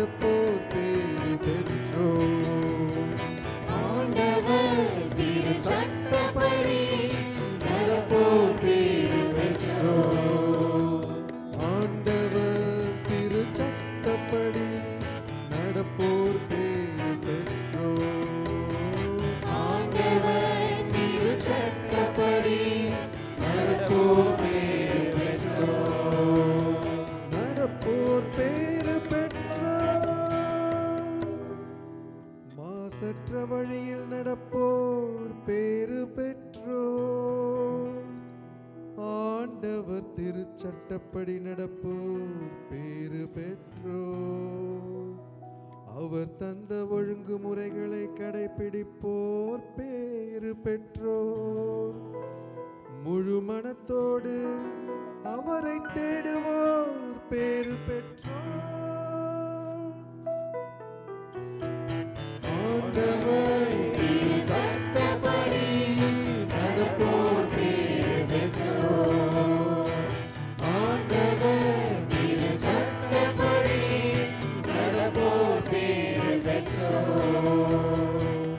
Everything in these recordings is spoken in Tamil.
நடப்போர் பேறு பெற்றோர். ஆண்டவர் திரு சட்டப்படி நடப்போர் பேறு பெற்றோர். ஆண்டவர் திரு சட்டப்படி நடப்போர் பேறு பெற்றோர். ஆண்டவர் திரு சட்டப்படி நடப்போர் பேறு பெற்றோர். நடப்போர் பேறு பெற்றோர். மாசற்ற வழியில் நடப்போர் பேறு பெற்றோர். ஆண்டவர் திருச்சட்டப்படி நடப்போர் பேறு பெற்றோர். அவர் தந்த ஒழுங்குமுறைகளை கடைபிடிப்போர் பேறு பெற்றோர். முழு மனத்தோடு அவரை தேடுவோர் பேறு பெற்றோர். ஆண்டவர் திரு சட்டப்படி நடப்போர் பேறு பெற்றோர். ஆண்டவர் திரு சட்டப்படி நடப்போர் பேறு பெற்றோர்.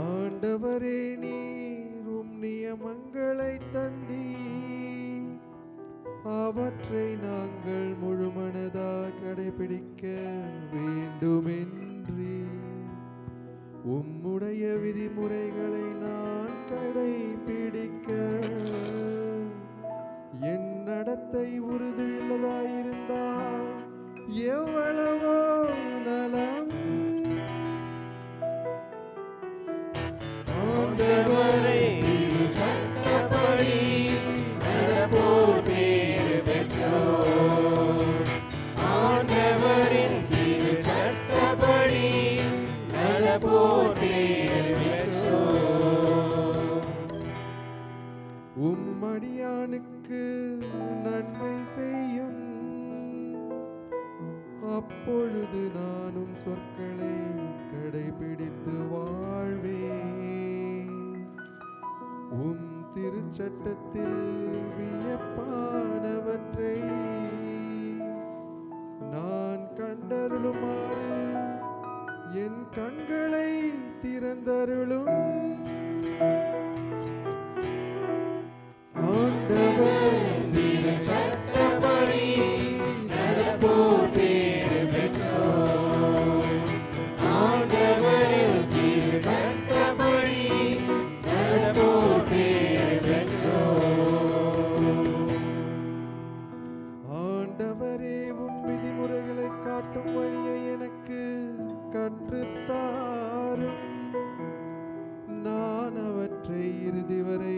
ஆண்டவரே நீர் உம் நியமங்களை தந்தீர். அவற்றை நாங்கள் முழுமனதாக கடைபிடிக்க வேண்டுமென்றி உம்முடைய விதிமுறைகளை நான் கடைபிடிக்க என் நடத்தை உறுதியுள்ளதாயிருந்தால் எவ்வளவோ நலம். ஆண்டவரை திரு சட்டப்படி நடப்போர் பேறு பெற்றோர். ஆண்டவரின் திரு சட்டப்படி நடப்போர் பேறு பெற்றோர். உம்மடியானுக்கு நன்மை செய்யும். அப்பொழுது நானும் சொற்களை கடைபிடித்து வாழ்வேன். உம் திருச்சட்டத்தில் வியப்பானவற்றை நான் கண்டருளுமாறு என் கண்களை திறந்தருளும். ஆண்டவர் திரு சட்டப்படி நடப்போர் பேறு பெற்றோர். ஆண்டவர் திரு சட்டப்படி நடப்போர் பேறு பெற்றோர். ஆண்டவரே உம் விதிமுறைகளை காட்டும் வழியை எனக்கு கற்றுத்தாரும். நான் அவற்றை இறுதி வரை